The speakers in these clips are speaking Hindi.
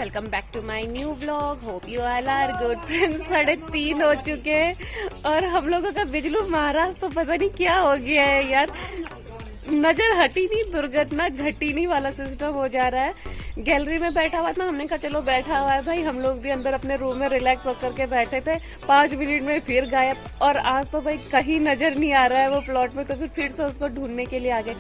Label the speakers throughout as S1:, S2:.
S1: Welcome back to my new vlog. Hope you all are good friends. 3:30 हो चुके हैं और हम लोगों का बिजलू महाराज तो पता नहीं क्या हो गया है यार। नजर हटी नहीं, दुर्घटना घटी नहीं वाला सिस्टम हो जा रहा है। गैलरी में बैठा हुआ था, हमने कहा चलो बैठा हुआ है भाई, हम लोग भी अंदर अपने रूम में रिलैक्स होकर के बैठे थे। 5 मिनट में फिर गायब। और आज तो भाई कहीं नजर नहीं आ रहा है वो प्लॉट में, तो फिर से उसको ढूंढने के लिए आ गए।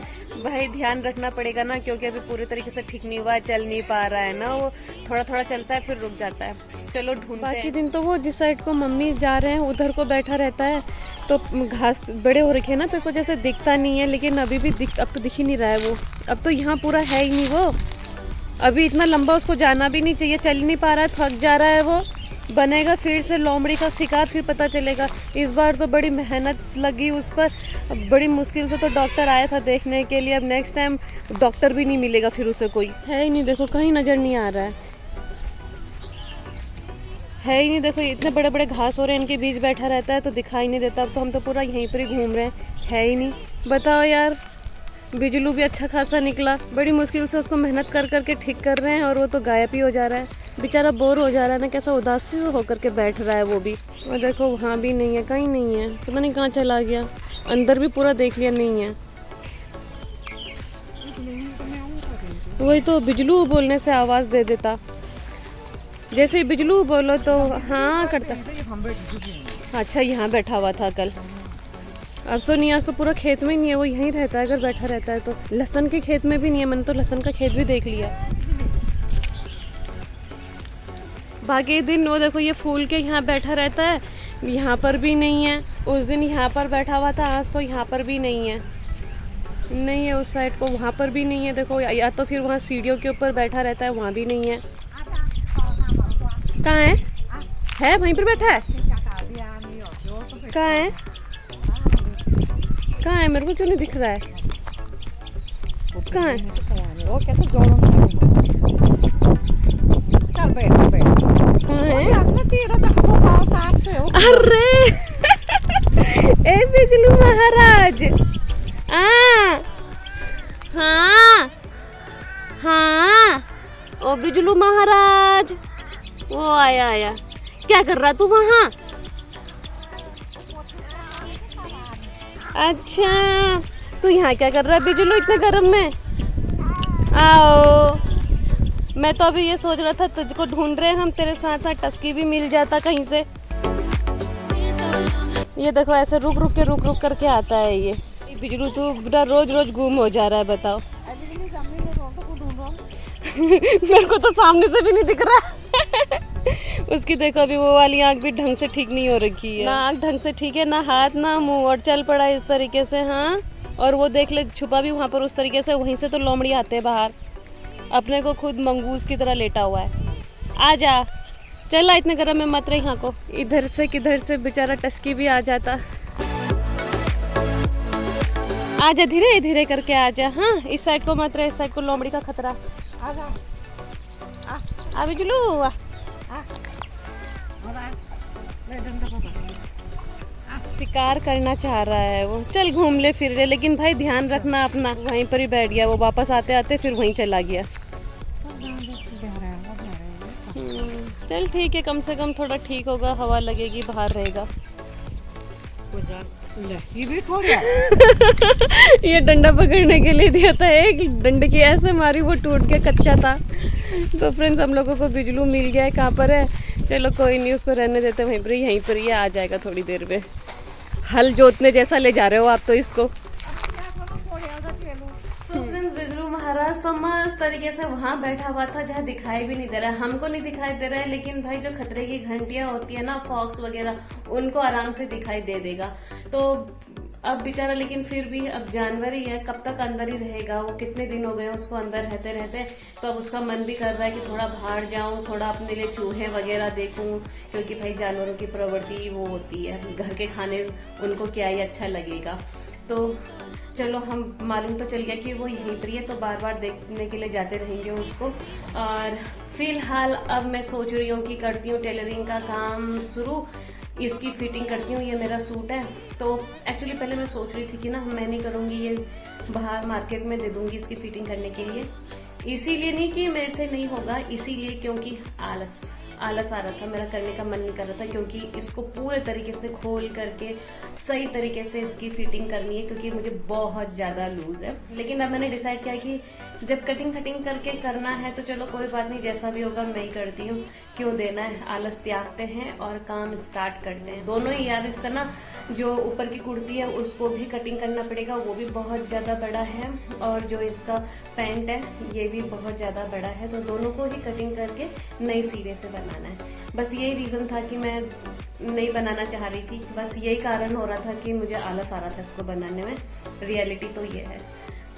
S1: भाई ध्यान रखना पड़ेगा ना, क्योंकि अभी पूरे तरीके से ठीक नहीं हुआ, चल नहीं पा रहा है ना, वो थोड़ा थोड़ा चलता है फिर रुक जाता है। चलो ढूंढते हैं। बाकी दिन तो वो जिस साइड को मम्मी जा रहे हैं उधर को बैठा रहता है, तो घास बड़े हो रखे हैं ना, तो इस वजह से दिखता नहीं है। लेकिन अभी भी अब तो दिख ही नहीं रहा है वो। अब तो यहाँ पूरा है ही नहीं वो। अभी इतना लंबा उसको जाना भी नहीं चाहिए, चल नहीं पा रहा है, थक जा रहा है वो। बनेगा फिर से लोमड़ी का शिकार, फिर पता चलेगा। इस बार तो बड़ी मेहनत लगी उस पर, बड़ी मुश्किल से तो डॉक्टर आया था देखने के लिए। अब नेक्स्ट टाइम डॉक्टर भी नहीं मिलेगा फिर उसे, कोई है ही नहीं। देखो कहीं नजर नहीं आ रहा है ही नहीं। देखो इतने बड़े बड़े घास हो रहे हैं, इनके बीच बैठा रहता है तो दिखाई नहीं देता। अब तो हम तो पूरा यहीं पर ही घूम रहे हैं, है ही नहीं। बताओ यार, बिजलू भी अच्छा खासा निकला, बड़ी मुश्किल से उसको मेहनत कर करके ठीक कर रहे हैं और वो तो गायब ही हो जा रहा है। बेचारा बोर हो जा रहा है ना, कैसा उदासी होकर के बैठ रहा है वो भी। और देखो वहाँ भी नहीं है, कहीं नहीं है, पता नहीं कहाँ चला गया। अंदर भी पूरा देख लिया, नहीं है। वही तो बिजलू बोलने से आवाज़ दे देता, जैसे ही बिजलू बोलो तो हाँ करता। अच्छा यहाँ बैठा हुआ था कल, अब तो नहीं। आज तो पूरा खेत में ही नहीं है, वो यहीं रहता है। अगर बैठा रहता है तो लहसुन के खेत में भी नहीं है, मैंने तो लहसुन का खेत भी देख लिया। बाकी दिन वो देखो ये फूल के यहाँ बैठा रहता है, यहाँ पर भी नहीं है। उस दिन यहाँ पर बैठा हुआ था, आज तो यहाँ पर भी नहीं है। नहीं है उस साइड को, वहाँ पर भी नहीं है। देखो या तो फिर वहाँ सीढ़ियों के ऊपर बैठा रहता है, वहाँ भी नहीं है। कहाँ है वहीं पर बैठा है? कहाँ है? कहाँ है? मेरे को क्यों नहीं दिख रहा है? कहाँ है? अरे ए बिजलू महाराज, हाँ हाँ, ओ बिजलू महाराज, वो आया। क्या कर रहा तू वहाँ? अच्छा तू यहाँ क्या कर रहा है बिजलू इतने गर्म में? आओ, मैं तो अभी ये सोच रहा था तुझको ढूंढ रहे हैं हम, तेरे साथ साथ टस्की भी मिल जाता कहीं से। ये देखो ऐसे रुक करके आता है ये बिजलू। तू बड़ा रोज गुम हो जा रहा है, बताओ। मेरे को तो सामने से भी नहीं दिख रहा। उसकी देखो अभी वो वाली आँख भी ढंग से ठीक नहीं हो रखी है, ना आँख ढंग से ठीक है, ना हाथ ना मुंह, और चल पड़ा इस तरीके से। हाँ, और वो देख ले छुपा भी वहाँ पर उस तरीके से, वहीं से तो लोमड़ी आते हैं बाहर। अपने को खुद मंगूस की तरह लेटा हुआ है। आ जा, चला इतने गर्म में मत रही। यहाँ को इधर से किधर से बेचारा टस्की भी आ जाता। आजा, धीरे धीरे करके आजा। हाँ, इस साइड को मत रहे, इस साइड को लोमड़ी का खतरा। आ बिजलू, शिकार करना चाह रहा है वो। चल घूम ले फिर ले, लेकिन भाई ध्यान रखना अपना। वहीं पर ही बैठ गया वो, वापस आते आते फिर वहीं चला गया। चल ठीक है, कम से कम थोड़ा ठीक होगा, हवा लगेगी, बाहर रहेगा। ये डंडा पकड़ने के लिए दिया था, एक डंडे की ऐसे मारी वो टूट के कच्चा था। तो फ्रेंड्स हम लोगों को बिजलू मिल गया है। कहाँ पर है? चलो कोई नहीं, उसको रहने देते वहीं पर, यहीं पर ये आ जाएगा थोड़ी देर में। हल जोतने जैसा ले जा रहे हो आप तो इसको। बिजलू महाराज तो मस्त तरीके से वहाँ बैठा हुआ था जहाँ दिखाई भी नहीं दे रहा है, हमको नहीं दिखाई दे रहा है। लेकिन भाई जो खतरे की घंटियां होती है ना, फॉक्स वगैरह, उनको आराम से दिखाई दे देगा। तो अब बेचारा, लेकिन फिर भी अब जानवर ही है, कब तक अंदर ही रहेगा वो? कितने दिन हो गए उसको अंदर रहते रहते। तो अब उसका मन भी कर रहा है कि थोड़ा बाहर जाऊं, थोड़ा अपने लिए चूहे वगैरह देखूं, क्योंकि भाई जानवरों की प्रवृत्ति वो होती है, घर के खाने उनको क्या ही अच्छा लगेगा। तो चलो, हम मालूम तो चल गया कि वो यहीं पर है, तो बार बार देखने के लिए जाते रहेंगे उसको। और फिलहाल अब मैं सोच रही हूँ कि करती हूँ टेलरिंग का काम शुरू, इसकी फिटिंग करती हूँ। ये मेरा सूट है, तो एक्चुअली पहले मैं सोच रही थी कि ना मैं नहीं करूँगी, ये बाहर मार्केट में दे दूँगी इसकी फिटिंग करने के लिए। इसीलिए नहीं कि मेरे से नहीं होगा, इसीलिए क्योंकि आलस आ रहा था, मेरा करने का मन नहीं कर रहा था, क्योंकि इसको पूरे तरीके से खोल करके सही तरीके से इसकी फिटिंग करनी है, क्योंकि मुझे बहुत ज्यादा लूज है। लेकिन अब मैंने डिसाइड किया कि जब कटिंग करके करना है तो चलो कोई बात नहीं, जैसा भी होगा मैं ही करती हूँ, क्यों देना है। आलस त्यागते हैं और काम स्टार्ट करते हैं दोनों ही। यार इसका ना जो ऊपर की कुर्ती है उसको भी कटिंग करना पड़ेगा, वो भी बहुत ज्यादा बड़ा है, और जो इसका पैंट है ये भी बहुत ज्यादा बड़ा है, तो दोनों को ही कटिंग करके नई सिरे से बनाना है। बस यही रीजन था कि मैं नहीं बनाना चाह रही थी, बस यही कारण हो रहा था कि मुझे आलस आ रहा था इसको बनाने में। रियलिटी तो ये है।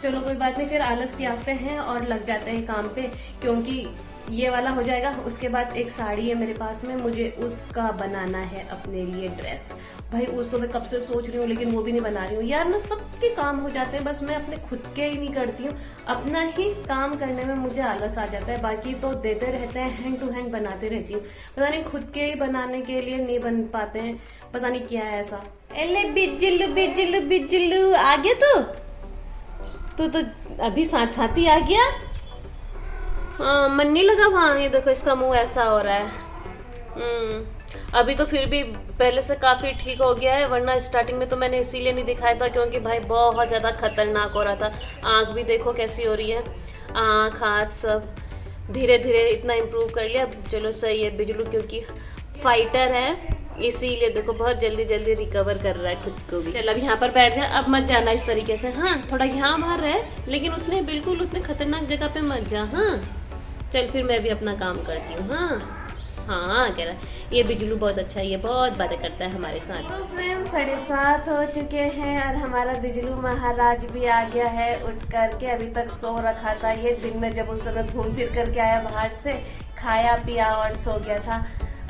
S1: चलो कोई बात नहीं, फिर आलस त्यागते हैं और लग जाते हैं काम पे, क्योंकि ये वाला हो जाएगा। उसके बाद एक साड़ी है मेरे पास में, मुझे उसका बनाना है अपने लिए ड्रेस। भाई उस तो मैं कब से सोच रही हूँ, लेकिन वो भी नहीं बना रही हूँ यार। ना सबके काम हो जाते हैं, बस मैं अपने खुद के ही नहीं करती हूँ। अपना ही काम करने में मुझे आलस आ जाता है, बाकी तो देते रहते हैं, हैंड टू हैंड बनाते रहती हूँ। पता नहीं खुद के ही बनाने के लिए नहीं बन पाते हैं, पता नहीं क्या है ऐसा। एले बिजलू बिजलू बिजलू आ गया तू तो अभी साथ ही आ गया। हाँ मन नहीं लगा वहाँ, ये देखो इसका मुंह ऐसा हो रहा है। अभी तो फिर भी पहले से काफी ठीक हो गया है, वरना स्टार्टिंग में तो मैंने इसीलिए नहीं दिखाया था क्योंकि भाई बहुत ज्यादा खतरनाक हो रहा था। आंख भी देखो कैसी हो रही है, आंख हाथ सब। धीरे धीरे इतना इम्प्रूव कर लिया, चलो सही है। बिजलू क्योंकि फाइटर है इसीलिए देखो बहुत जल्दी जल्दी रिकवर कर रहा है खुद को भी। चल अब यहाँ पर बैठ जा, अब मत जाना इस तरीके से। हाँ थोड़ा यहाँ बाहर रहे, लेकिन बिल्कुल उतने खतरनाक जगह पे मत जा। हाँ चल फिर मैं भी अपना काम करती हूँ। हाँ कह रहा है ये बिजलू बहुत अच्छा है, ये बहुत बातें करता है हमारे साथ। तो फ्रेंड्स 7:30 हो चुके हैं और हमारा बिजलू महाराज भी आ गया है उठ करके। अभी तक सो रखा था ये, दिन में जब उस समय घूम फिर करके आया बाहर से, खाया पिया और सो गया था,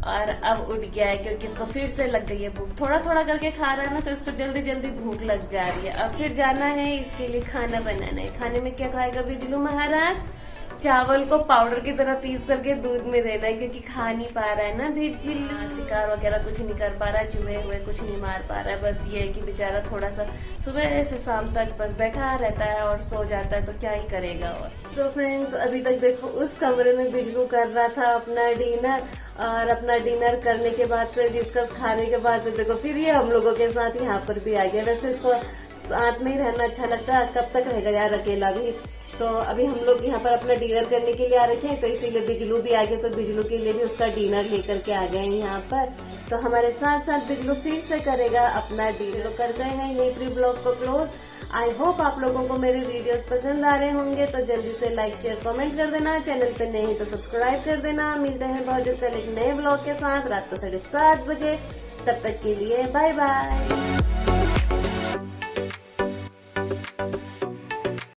S1: और अब उठ गया है क्योंकि इसको फिर से लग गई है भूख। थोड़ा थोड़ा करके खा रहा है ना, तो इसको जल्दी जल्दी भूख लग जा रही है। अब फिर जाना है इसके लिए खाना बनाना है। खाने में क्या खाएगा बिजलू महाराज? चावल को पाउडर की तरह पीस करके दूध में देना है, क्योंकि खा नहीं पा रहा है ना बिजलू। शिकार वगैरह कुछ नहीं कर पा रहा है, चूहे हुए कुछ नहीं मार पा रहा है। बस ये है कि बेचारा थोड़ा सा सुबह से शाम तक बस बैठा रहता है और सो जाता है, तो क्या ही करेगा। और सो फ्रेंड्स अभी तक देखो उस कमरे में बिजलू कर रहा था अपना डिनर, और अपना डिनर करने के बाद से, डिस्कस खाने के बाद से देखो फिर ये हम लोगों के साथ यहाँ पर भी आ गया। वैसे इसको साथ में ही रहना अच्छा लगता है, कब तक रहेगा यार अकेला भी। तो अभी हम लोग यहाँ पर अपना डिनर करने के लिए आ रखे हैं, तो इसीलिए बिजलू भी आ गया, तो बिजलू के लिए भी उसका डिनर लेकर के आ गए हैं यहाँ पर। तो हमारे साथ साथ बिजलू फिर से करेगा अपना डिनर। कर गए हैं यही प्री ब्लॉग को क्लोज। आई होप आप लोगों को मेरे वीडियोस पसंद आ रहे होंगे, तो जल्दी से लाइक शेयर कमेंट कर देना। चैनल पे नए हैं तो सब्सक्राइब कर देना। मिलते हैं बहुत जल्द कल एक नए ब्लॉग के साथ रात को 7:30 बजे। तब तक के लिए बाय बाय।